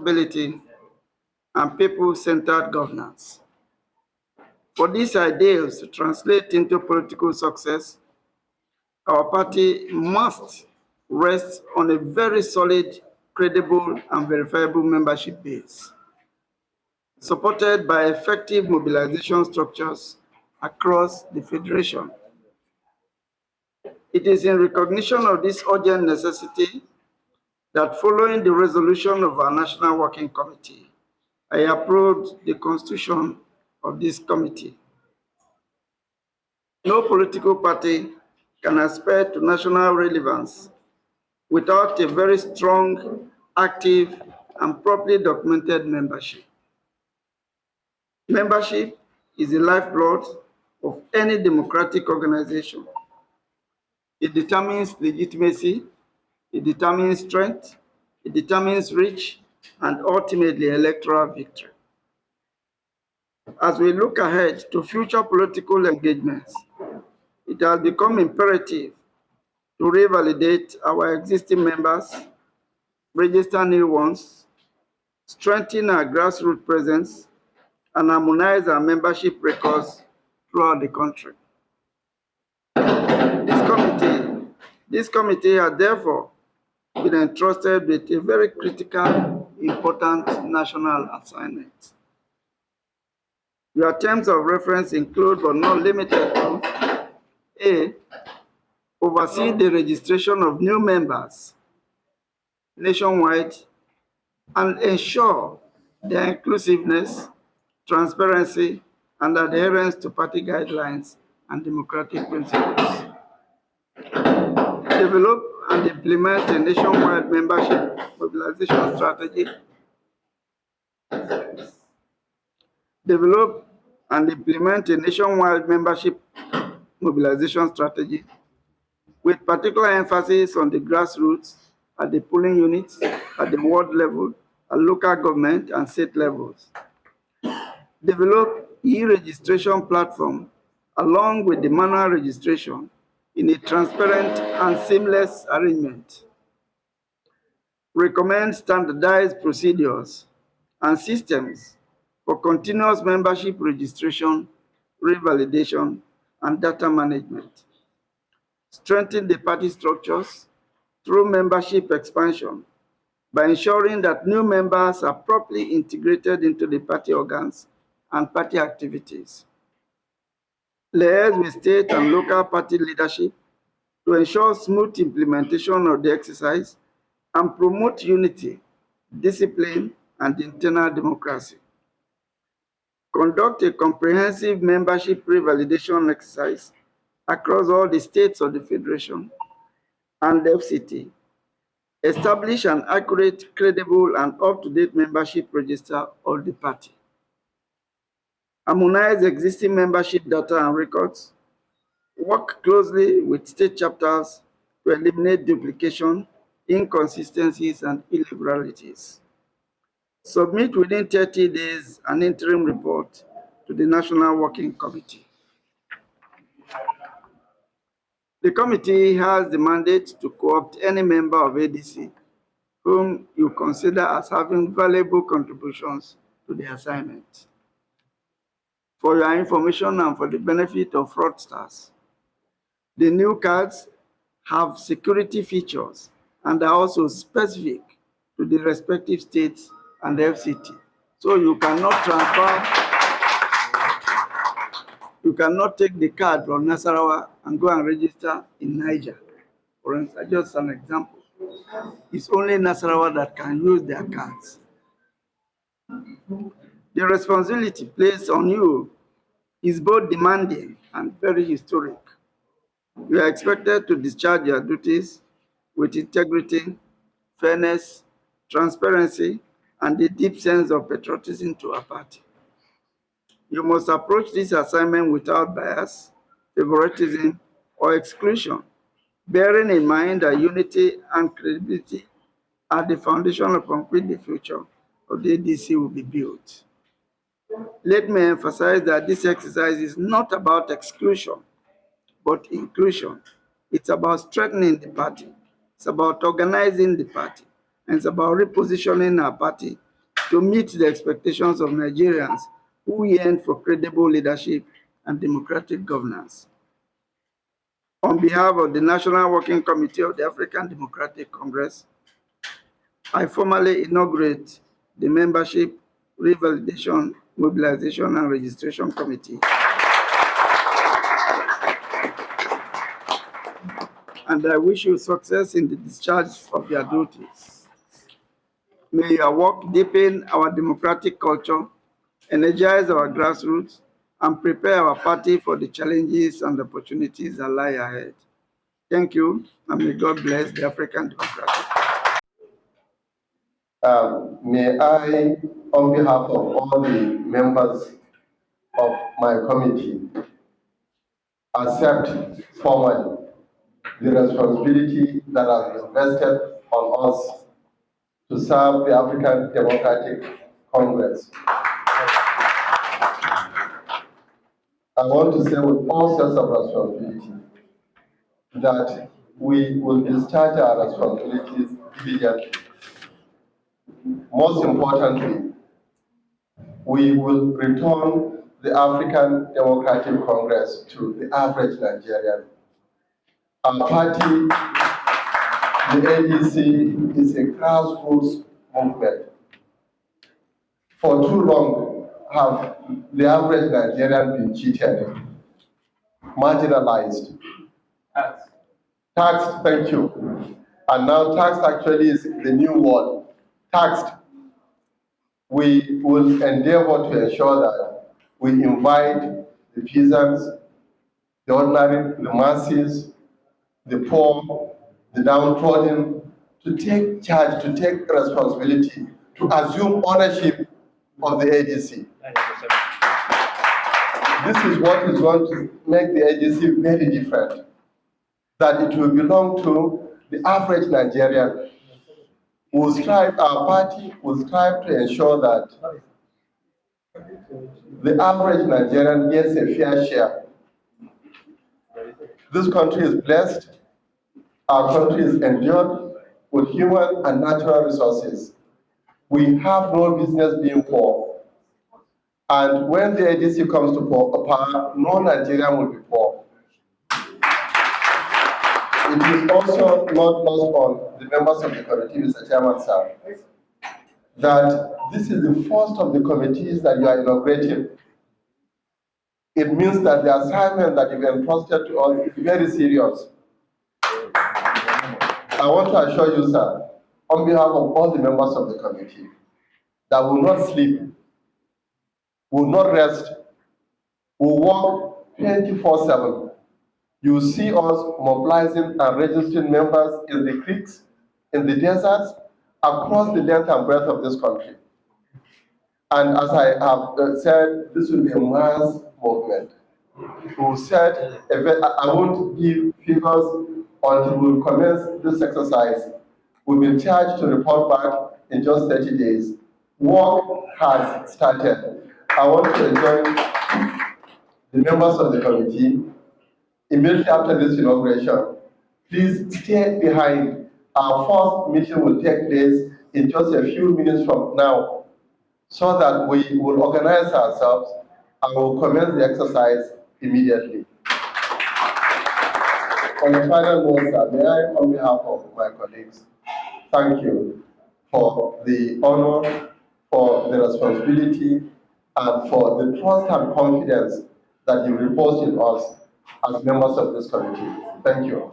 accountability, and people-centered governance. For these ideals to translate into political success, our party must rest on a very solid, credible, and verifiable membership base, supported by effective mobilization structures across the Federation. It is in recognition of this urgent necessity that following the resolution of our National Working Committee, I approved the constitution of this committee. No political party can aspire to national relevance without a very strong, active, and properly documented membership. Membership is the lifeblood of any democratic organization. It determines legitimacy, it determines strength, it determines reach, and ultimately electoral victory. As we look ahead to future political engagements, it has become imperative to revalidate our existing members, register new ones, strengthen our grassroots presence, and harmonize our membership records throughout the country. This committee has therefore been entrusted with a very critical, important national assignment. Your terms of reference include, but not limited to, A, oversee the registration of new members nationwide and ensure their inclusiveness, transparency, and adherence to party guidelines and democratic principles. Develop and implement a nationwide membership mobilization strategy. Develop and implement a nationwide membership mobilization strategy with particular emphasis on the grassroots, at the polling units, at the ward level, at local government and state levels. Develop e-registration platform along with the manual registration in a transparent and seamless arrangement. Recommend standardized procedures and systems for continuous membership registration, revalidation, and data management. Strengthen the party structures through membership expansion by ensuring that new members are properly integrated into the party organs and party activities. Liaise with state and local party leadership to ensure smooth implementation of the exercise and promote unity, discipline, and internal democracy. Conduct a comprehensive membership revalidation exercise across all the states of the Federation and the FCT. Establish an accurate, credible, and up-to-date membership register of the party. Harmonize existing membership data and records. Work closely with state chapters to eliminate duplication, inconsistencies, and irregularities. Submit within 30 days an interim report to the National Working Committee. The committee has the mandate to co-opt any member of ADC whom you consider as having valuable contributions to the assignment. For your information and for the benefit of fraudsters, the new cards have security features and are also specific to the respective states and the FCT. So you cannot take the card from Nasarawa and go and register in Naija. For instance, just an example. It's only Nasarawa that can use their cards. The responsibility placed on you is both demanding and very historic. You are expected to discharge your duties with integrity, fairness, transparency, and a deep sense of patriotism to our party. You must approach this assignment without bias, favoritism, or exclusion, bearing in mind that unity and credibility are the foundation upon which the future of the ADC will be built. Let me emphasize that this exercise is not about exclusion, but inclusion. It's about strengthening the party. It's about organizing the party. And it's about repositioning our party to meet the expectations of Nigerians who yearn for credible leadership and democratic governance. On behalf of the National Working Committee of the African Democratic Congress, I formally inaugurate the Membership, Revalidation, Mobilization, and Registration Committee. And I wish you success in the discharge of your duties. May your work deepen our democratic culture, energize our grassroots, and prepare our party for the challenges and opportunities that lie ahead. Thank you, and may God bless the African Democratic. May I, on behalf of all the members of my committee, accept formally the responsibility that has been vested on us to serve the African Democratic Congress. I want to say with all sense of responsibility that we will discharge our responsibilities diligently. Most importantly, we will return the African Democratic Congress to the average Nigerian. Our party, the ADC, is a grassroots movement. For too long have the average Nigerian been cheated, marginalized, taxed, thank you. And now taxed actually is the new word, taxed. We will endeavor to ensure that we invite the peasants, the ordinary, the masses, the poor, the downtrodden, to take charge, to take responsibility, to assume ownership of the ADC. This is what is going to make the ADC very different, that it will belong to the average Nigerian. We'll strive, our party will strive to ensure that the average Nigerian gets a fair share. This country is blessed. Our country is endured with human and natural resources. We have no business being poor. And when the ADC comes to power, no Nigerian will be poor. It is also not lost on the members of the committee, Mr. Chairman, sir, that this is the first of the committees that you are inaugurating. It means that the assignment that you've entrusted to us is very serious. I want to assure you, sir, on behalf of all the members of the committee, that will not sleep, will not rest, will work 24/7. You see us mobilizing and registering members in the creeks, in the deserts, across the length and breadth of this country. And as I have said, this will be a mass movement. We said, I won't give figures until we commence this exercise. We've been charged to report back in just 30 days. Work has started. I want to join the members of the committee immediately after this inauguration. Please stay behind. Our first meeting will take place in just a few minutes from now, so that we will organize ourselves and will commence the exercise immediately. On the final note, sir, may I, on behalf of my colleagues, thank you for the honor, for the responsibility, and for the trust and confidence that you repose in us as members of this committee. Thank you.